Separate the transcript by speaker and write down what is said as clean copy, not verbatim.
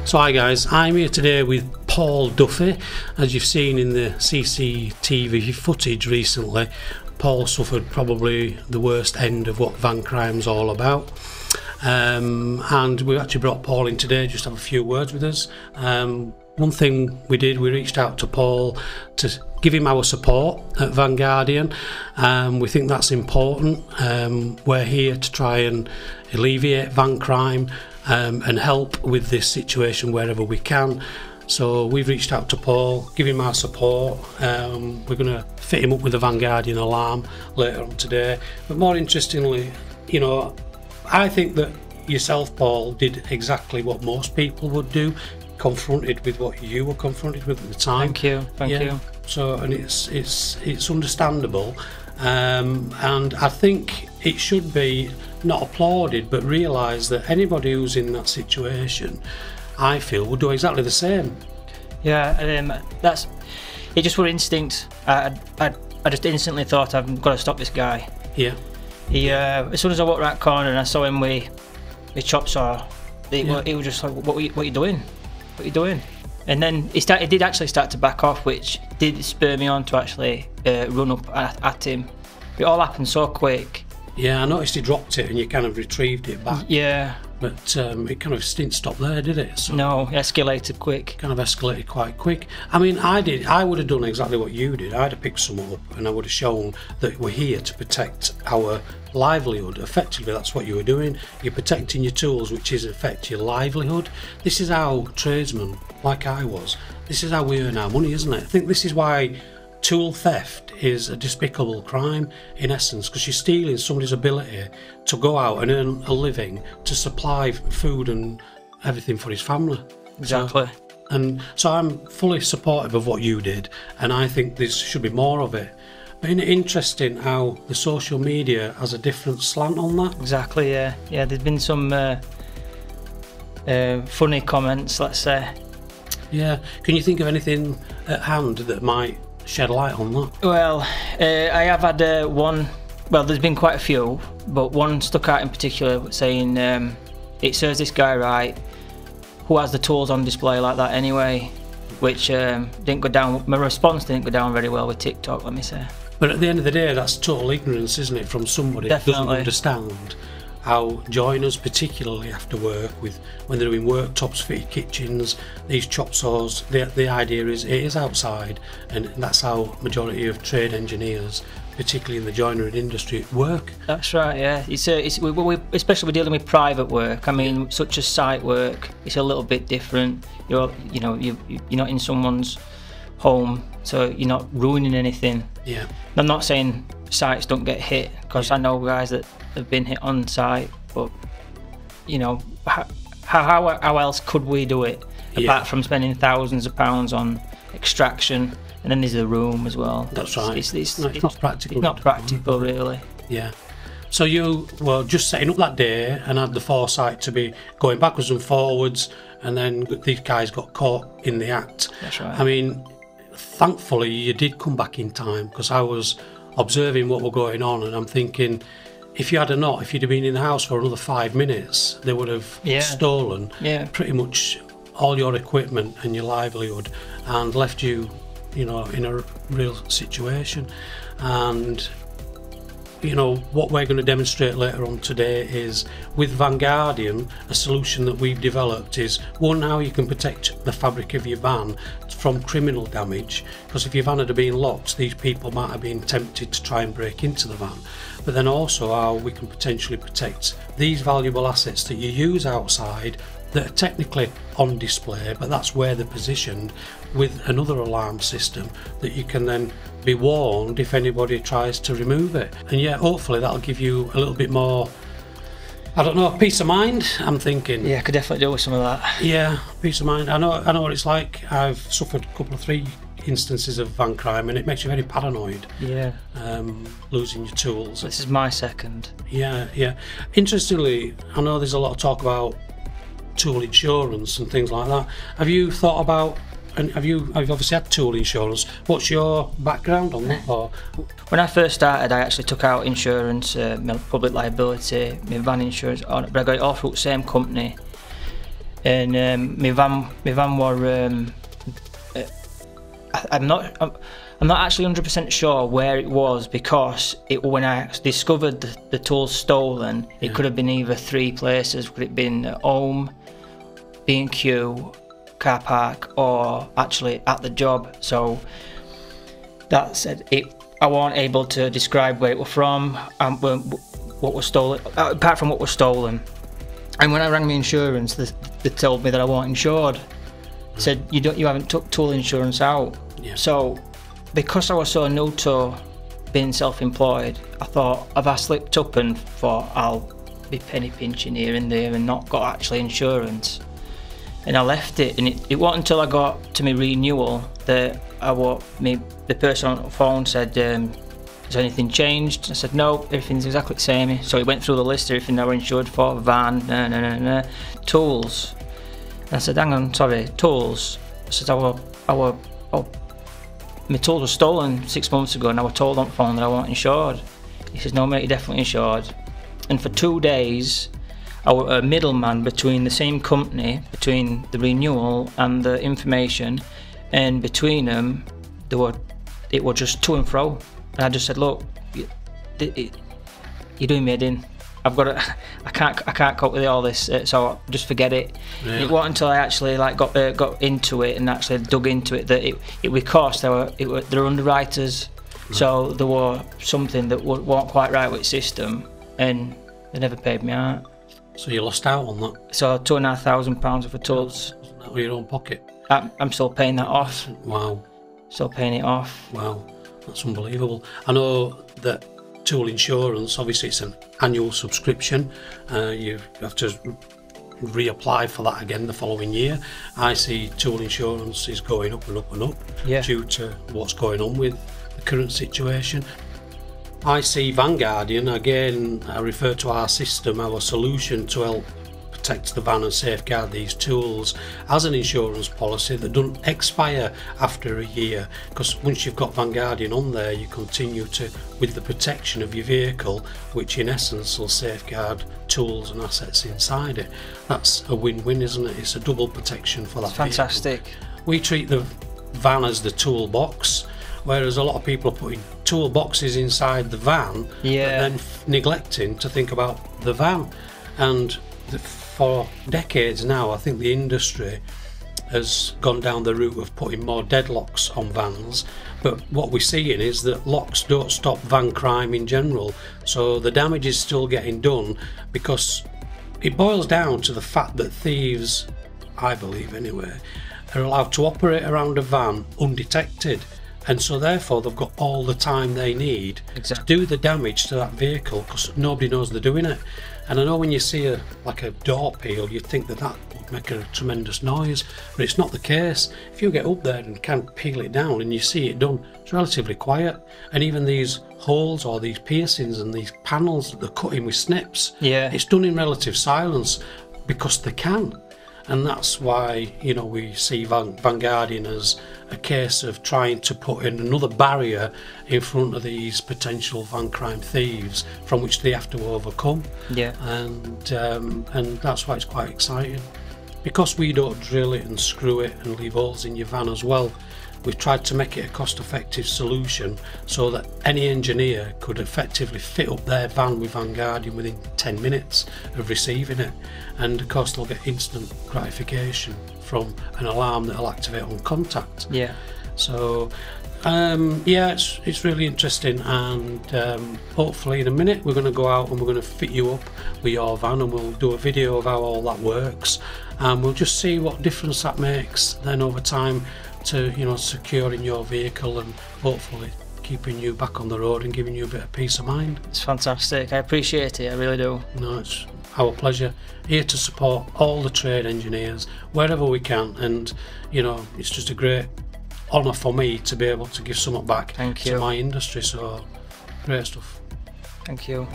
Speaker 1: So hi guys, I'm here today with Paul Duffy. As you've seen in the CCTV footage recently, Paul suffered probably the worst end of what van crime's all about. And we actually brought Paul in today just to have a few words with us. One thing we did, we reached out to Paul to give him our support at VanGuardian. We think that's important. We're here to try and alleviate van crime and help with this situation wherever we can. So we've reached out to Paul, give him our support. We're going to fit him up with a VanGuardian alarm later on today. But more interestingly, you know, I think that yourself, Paul, did exactly what most people would do, confronted with what you were confronted with at the time.
Speaker 2: Thank you.
Speaker 1: So, and it's understandable, and I think it should be not applauded, but realise that anybody who's in that situation, I feel, will do exactly the same.
Speaker 2: Yeah, that's it. Just for instinct, I just instantly thought I've got to stop this guy.
Speaker 1: Yeah.
Speaker 2: He as soon as I walked around the corner and I saw him with his chop saw, he was just like, "What are you doing? What are you doing?" And then he did actually start to back off, which did spur me on to actually run up at him. It all happened so quick.
Speaker 1: Yeah, I noticed he dropped it and you kind of retrieved it back.
Speaker 2: Yeah.
Speaker 1: But it kind of didn't stop there, did it? So
Speaker 2: no, it escalated quick.
Speaker 1: Kind of escalated quite quick. I mean, I would have done exactly what you did. I'd have picked someone up and I would have shown that we're here to protect our livelihood. Effectively, that's what you were doing. You're protecting your tools, which is in effect your livelihood. This is how tradesmen, like I was, this is how we earn our money, isn't it? I think this is why tool theft is a despicable crime in essence, because you're stealing somebody's ability to go out and earn a living to supply food and everything for his family.
Speaker 2: Exactly.
Speaker 1: So I'm fully supportive of what you did, and I think there should be more of it. But isn't it interesting how the social media has a different slant on that?
Speaker 2: Exactly, yeah. Yeah, there's been some funny comments, let's say. Yeah.
Speaker 1: Can you think of anything at hand that might shed light on that?
Speaker 2: Well, I have had one. Well, there's been quite a few, but one stuck out in particular, saying it serves this guy right, who has the tools on display like that anyway, which didn't go down. My response didn't go down very well with TikTok, let me say.
Speaker 1: But at the end of the day, that's total ignorance, isn't it, from somebody that doesn't understand how joiners, particularly after work, with when they're doing worktops, fitted kitchens, these chop saws, the idea is it is outside, and that's how majority of trade engineers, particularly in the joinery industry, work. That's
Speaker 2: right, yeah. We especially dealing with private work. I mean, such as site work, it's a little bit different. You're not in someone's home, so you're not ruining anything.
Speaker 1: Yeah.
Speaker 2: I'm not saying sites don't get hit, because I know guys that have been hit on site, but you know, how else could we do it apart from spending thousands of pounds on extraction, and then there's the room as well.
Speaker 1: That's right.
Speaker 2: It's
Speaker 1: not practical.
Speaker 2: It's not practical, really.
Speaker 1: Yeah. So you were just setting up that day and had the foresight to be going backwards and forwards, and then these guys got caught in the act.
Speaker 2: That's right.
Speaker 1: I mean, thankfully you did come back in time, because I was observing what were going on, and I'm thinking, if you'd have been in the house for another 5 minutes, they would have stolen pretty much all your equipment and your livelihood and left you, you know, in a real situation. And you know, what we're going to demonstrate later on today is, with VanGuardian, a solution that we've developed is, one, how you can protect the fabric of your van from criminal damage, because if your van had been locked, these people might have been tempted to try and break into the van. But then also how we can potentially protect these valuable assets that you use outside that are technically on display, but that's where they're positioned, with another alarm system that you can then be warned if anybody tries to remove it. And yeah, hopefully that'll give you a little bit more, I don't know, peace of mind, I'm thinking.
Speaker 2: Yeah, I could definitely do with some of that.
Speaker 1: Yeah, peace of mind. I know what it's like. I've suffered a couple of 3 instances of van crime, and it makes you very paranoid.
Speaker 2: Yeah.
Speaker 1: Losing your tools.
Speaker 2: This is my second.
Speaker 1: Yeah. Interestingly, I know there's a lot of talk about tool insurance and things like that. Have you thought about, and I've obviously had tool insurance, what's your background on that? Or
Speaker 2: when I first started, I actually took out insurance, my public liability, my van insurance, but I got it all through the same company. and my van were. I'm not actually 100% sure where it was, because when I discovered the tools stolen, it could have been either 3 places. Could it have been home, B&Q, car park, or actually at the job? So that said, I wasn't able to describe where it was from, what was stolen, apart from what was stolen. And when I rang the insurance, they told me that I wasn't insured. Said you haven't took tool insurance out. So because I was so new to being self-employed, I thought, have I slipped up and thought I'll be penny pinching here and there and not got actually insurance, and I left it. And it wasn't until I got to my renewal that the person on the phone said, has anything changed? I said, no, everything's exactly the same. So he went through the list of everything I were insured for, van, tools. And I said, hang on, sorry, tools. I said, my tools were stolen 6 months ago, and I was told on the phone that I wasn't insured. He says, no mate, you're definitely insured. And for 2 days, I was a middleman between the same company, between the renewal and the information, and between them, it was just to and fro. And I just said, look, you're doing me head in. I can't cope with all this, so just forget it. Really? It wasn't until I actually got into it and actually dug into it that it because they were underwriters, so there was something that wasn't quite right with the system, and they never paid me out.
Speaker 1: So you lost out on that?
Speaker 2: So £2,500 for tools.
Speaker 1: Wasn't that out of your own pocket?
Speaker 2: I'm still paying that off.
Speaker 1: Wow.
Speaker 2: Still paying it off.
Speaker 1: Wow, that's unbelievable. I know that tool insurance, obviously it's an annual subscription. You have to reapply for that again the following year. I see tool insurance is going up and up and up due to what's going on with the current situation. I see VanGuardian, again, I refer to our system, our solution to help protect the van and safeguard these tools, as an insurance policy that doesn't expire after a year, because once you've got VanGuardian on there, you continue with the protection of your vehicle, which in essence will safeguard tools and assets inside it. That's a win-win, isn't it? It's a double protection for that
Speaker 2: Fantastic.
Speaker 1: vehicle. We treat the van as the toolbox, whereas a lot of people are putting toolboxes inside the van, but then neglecting to think about the van. And for decades now, I think the industry has gone down the route of putting more deadlocks on vans, but what we're seeing is that locks don't stop van crime in general, so the damage is still getting done, because it boils down to the fact that thieves, I believe anyway, are allowed to operate around a van undetected, and so therefore they've got all the time they need to do the damage to that vehicle, because nobody knows they're doing it. And I know when you see a door peel, you'd think that would make a tremendous noise, but it's not the case. If you get up there and can peel it down and you see it done, it's relatively quiet. And even these holes or these piercings and these panels that they're cutting with snips, it's done in relative silence because they can. And that's why, you know, we see VanGuardian as a case of trying to put in another barrier in front of these potential van crime thieves, from which they have to overcome. And that's why it's quite exciting. Because we don't drill it and screw it and leave holes in your van as well, we've tried to make it a cost-effective solution so that any engineer could effectively fit up their van with VanGuardian within 10 minutes of receiving it. And of course they'll get instant gratification from an alarm that will activate on contact. So it's really interesting, and hopefully in a minute we're going to go out and we're going to fit you up with your van, and we'll do a video of how all that works, and we'll just see what difference that makes then over time to, you know, securing your vehicle and hopefully keeping you back on the road and giving you a bit of peace of mind.
Speaker 2: It's fantastic. I appreciate it. I really do.
Speaker 1: No, it's our pleasure. Here to support all the trade engineers wherever we can, and you know, it's just a great honour for me to be able to give something back to my industry. So great stuff.
Speaker 2: Thank you.